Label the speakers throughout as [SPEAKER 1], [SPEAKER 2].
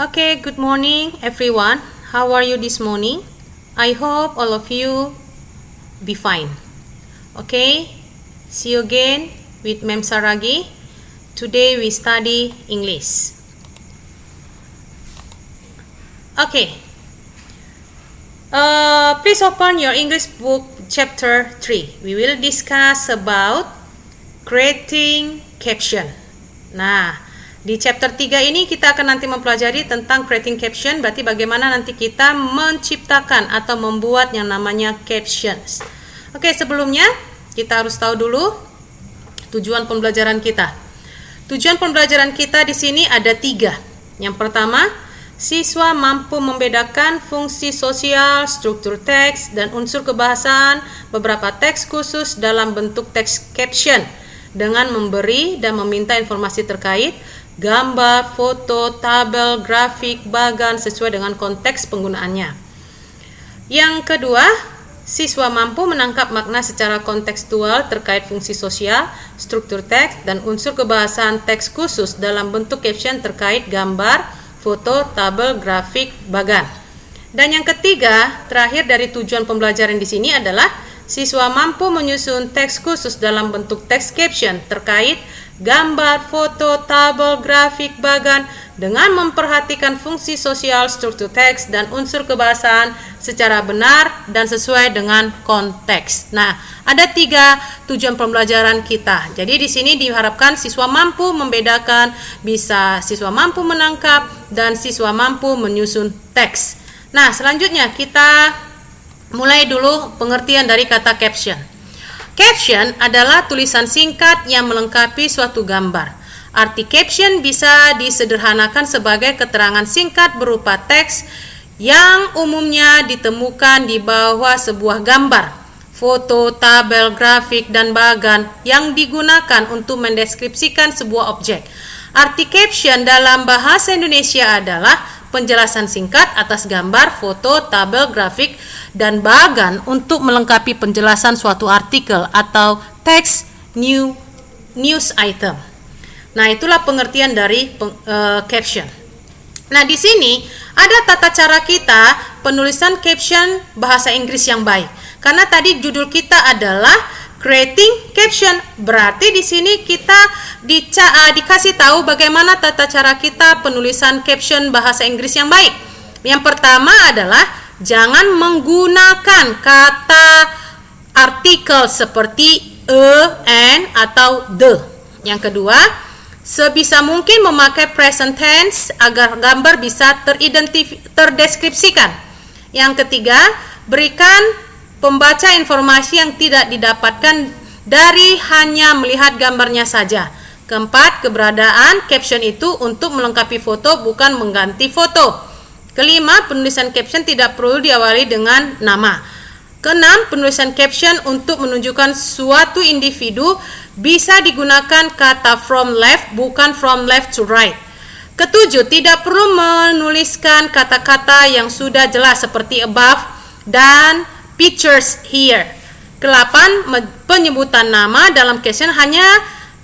[SPEAKER 1] Okay, good morning everyone. How are you this morning? I hope all of you be fine. Okay, see you again with Mem Saragi. Today we study English. Okay, please open your English book chapter 3. We will discuss about creating caption. Nah, di chapter 3 ini kita akan nanti mempelajari tentang creating caption, berarti bagaimana nanti kita menciptakan atau membuat yang namanya captions. Oke, sebelumnya kita harus tahu dulu tujuan pembelajaran kita. Tujuan pembelajaran kita di sini ada 3. Yang pertama, siswa mampu membedakan fungsi sosial, struktur teks, dan unsur kebahasaan beberapa teks khusus dalam bentuk teks caption dengan memberi dan meminta informasi terkait gambar, foto, tabel, grafik, bagan sesuai dengan konteks penggunaannya. Yang kedua, siswa mampu menangkap makna secara kontekstual terkait fungsi sosial, struktur teks, dan unsur kebahasaan teks khusus dalam bentuk caption terkait gambar, foto, tabel, grafik, bagan. Dan yang ketiga, terakhir dari tujuan pembelajaran di sini adalah siswa mampu menyusun teks khusus dalam bentuk teks caption terkait gambar, foto, tabel, grafik, bagan dengan memperhatikan fungsi sosial, struktur teks, dan unsur kebahasaan secara benar dan sesuai dengan konteks. Nah, ada 3 tujuan pembelajaran kita. Jadi di sini diharapkan siswa mampu membedakan, bisa siswa mampu menangkap, dan siswa mampu menyusun teks. Nah, selanjutnya kita mulai dulu pengertian dari kata caption. Caption adalah tulisan singkat yang melengkapi suatu gambar. Arti caption bisa disederhanakan sebagai keterangan singkat berupa teks yang umumnya ditemukan di bawah sebuah gambar, foto, tabel, grafik, dan bagan yang digunakan untuk mendeskripsikan sebuah objek. Arti caption dalam bahasa Indonesia adalah penjelasan singkat atas gambar, foto, tabel, grafik, dan bagan untuk melengkapi penjelasan suatu artikel atau teks news item. Nah, itulah pengertian dari caption. Nah, di sini ada tata cara kita penulisan caption bahasa Inggris yang baik. Karena tadi judul kita adalah creating caption, berarti di sini kita dikasih tahu bagaimana tata cara kita penulisan caption bahasa Inggris yang baik. Yang pertama adalah jangan menggunakan kata artikel seperti an atau the. Yang kedua, sebisa mungkin memakai present tense agar gambar bisa terdeskripsikan. Yang ketiga, berikan pembaca informasi yang tidak didapatkan dari hanya melihat gambarnya saja. Keempat, keberadaan caption itu untuk melengkapi foto bukan mengganti foto. Kelima, penulisan caption tidak perlu diawali dengan nama. Keenam, penulisan caption untuk menunjukkan suatu individu bisa digunakan kata from left bukan from left to right. Ketujuh, tidak perlu menuliskan kata-kata yang sudah jelas seperti above dan pictures here. Ke-8, penyebutan nama dalam caption hanya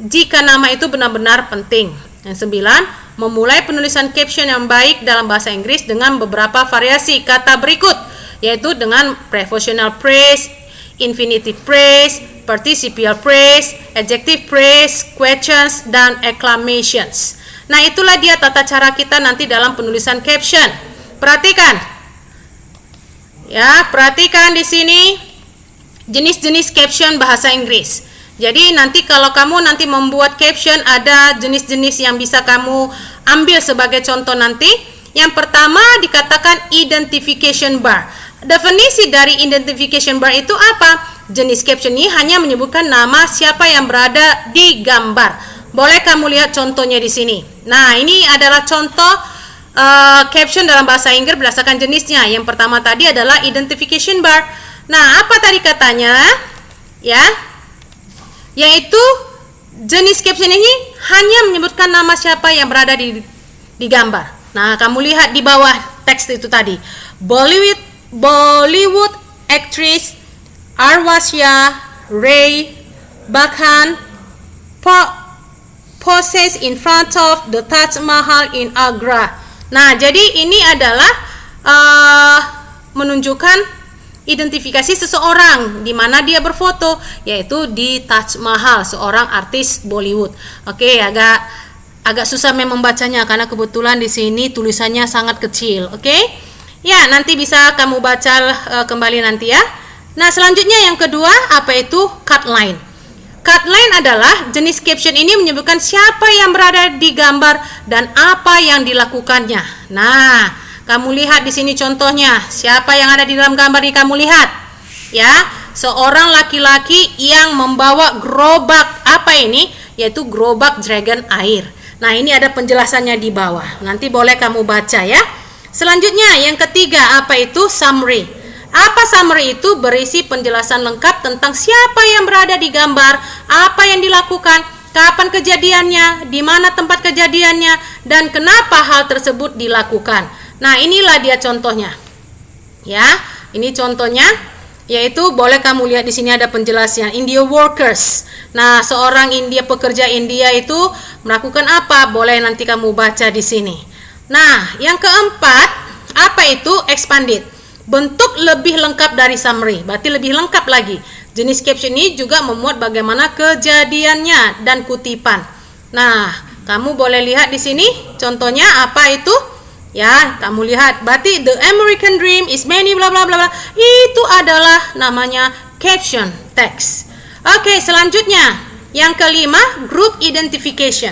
[SPEAKER 1] jika nama itu benar-benar penting. Yang 9, memulai penulisan caption yang baik dalam bahasa Inggris dengan beberapa variasi kata berikut, yaitu dengan prepositional phrase, infinitive phrase, participial phrase, adjective phrase, questions, dan exclamations. Nah, itulah dia tata cara kita nanti dalam penulisan caption. Perhatikan. Ya, perhatikan di sini jenis-jenis caption bahasa Inggris. Jadi nanti kalau kamu nanti membuat caption ada jenis-jenis yang bisa kamu ambil sebagai contoh nanti. Yang pertama dikatakan identification bar. Definisi dari identification bar itu apa? Jenis caption ini hanya menyebutkan nama siapa yang berada di gambar. Boleh kamu lihat contohnya di sini. Nah, ini adalah contoh caption dalam bahasa Inggris berdasarkan jenisnya. Yang pertama tadi adalah identification bar. Nah, apa tadi katanya? Ya, yaitu jenis caption ini hanya menyebutkan nama siapa yang berada di gambar. Nah, kamu lihat di bawah teks itu tadi. Bollywood actress Arwasya Ray Bakhan poses in front of the Taj Mahal in Agra. Nah, jadi ini adalah menunjukkan identifikasi seseorang di mana dia berfoto, yaitu di Taj Mahal, seorang artis Bollywood. Oke, agak susah memang membacanya karena kebetulan di sini tulisannya sangat kecil. Oke, ya nanti bisa kamu baca kembali nanti ya. Nah, selanjutnya yang kedua, apa itu cut line? Cut line adalah jenis caption ini menyebutkan siapa yang berada di gambar dan apa yang dilakukannya. Nah, kamu lihat di sini contohnya, siapa yang ada di dalam gambar ini kamu lihat. Ya, seorang laki-laki yang membawa gerobak apa ini? Yaitu gerobak dragon air. Nah, ini ada penjelasannya di bawah. Nanti boleh kamu baca ya. Selanjutnya, yang ketiga, apa itu summary? Apa summary itu? Berisi penjelasan lengkap tentang siapa yang berada di gambar, apa yang dilakukan, kapan kejadiannya, di mana tempat kejadiannya, dan kenapa hal tersebut dilakukan. Nah, inilah dia contohnya. Ya, ini contohnya. Yaitu boleh kamu lihat di sini ada penjelasan India workers. Nah, seorang pekerja India itu melakukan apa? Boleh nanti kamu baca di sini. Nah, yang keempat, apa itu expanded? Bentuk lebih lengkap dari summary, berarti lebih lengkap lagi. Jenis caption ini juga memuat bagaimana kejadiannya dan kutipan. Nah, kamu boleh lihat di sini contohnya apa itu? Ya, kamu lihat, berarti the American dream is many bla bla bla bla. Itu adalah namanya caption text. Oke, selanjutnya yang kelima, group identification.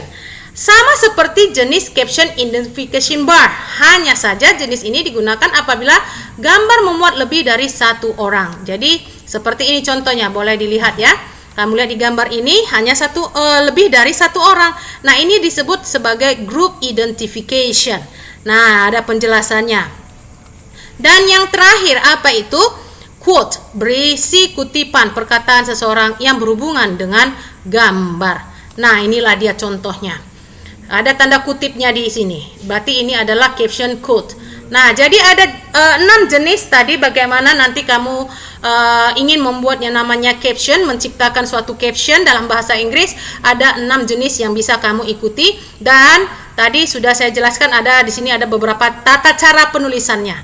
[SPEAKER 1] Sama seperti jenis caption identification bar, hanya saja jenis ini digunakan apabila gambar memuat lebih dari satu orang. Jadi seperti ini contohnya, boleh dilihat ya. Kamu lihat di gambar ini hanya lebih dari satu orang. Nah, ini disebut sebagai group identification. Nah, ada penjelasannya. Dan yang terakhir, apa itu? Quote, berisi kutipan perkataan seseorang yang berhubungan dengan gambar. Nah, inilah dia contohnya. Ada tanda kutipnya di sini. Berarti ini adalah caption quote. Nah, jadi ada 6 jenis tadi bagaimana nanti kamu ingin membuat yang namanya caption, menciptakan suatu caption dalam bahasa Inggris. Ada 6 jenis yang bisa kamu ikuti dan tadi sudah saya jelaskan di sini ada beberapa tata cara penulisannya.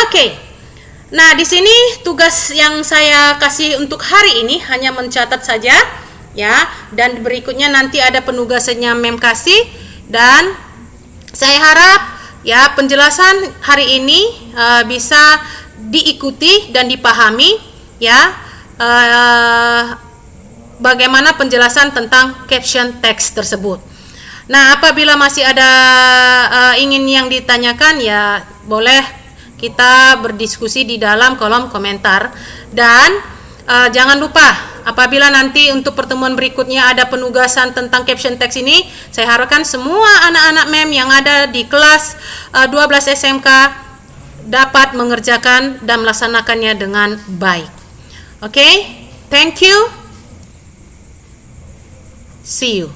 [SPEAKER 1] Oke. Nah, di sini tugas yang saya kasih untuk hari ini hanya mencatat saja ya, dan berikutnya nanti ada penugasannya Mem kasih, dan saya harap ya penjelasan hari ini bisa diikuti dan dipahami ya, bagaimana penjelasan tentang caption text tersebut. Nah, apabila masih ada ingin yang ditanyakan ya boleh kita berdiskusi di dalam kolom komentar. Dan jangan lupa apabila nanti untuk pertemuan berikutnya ada penugasan tentang caption text ini, saya harapkan semua anak-anak MEM yang ada di kelas 12 SMK dapat mengerjakan dan melaksanakannya dengan baik. Oke, thank you. See you.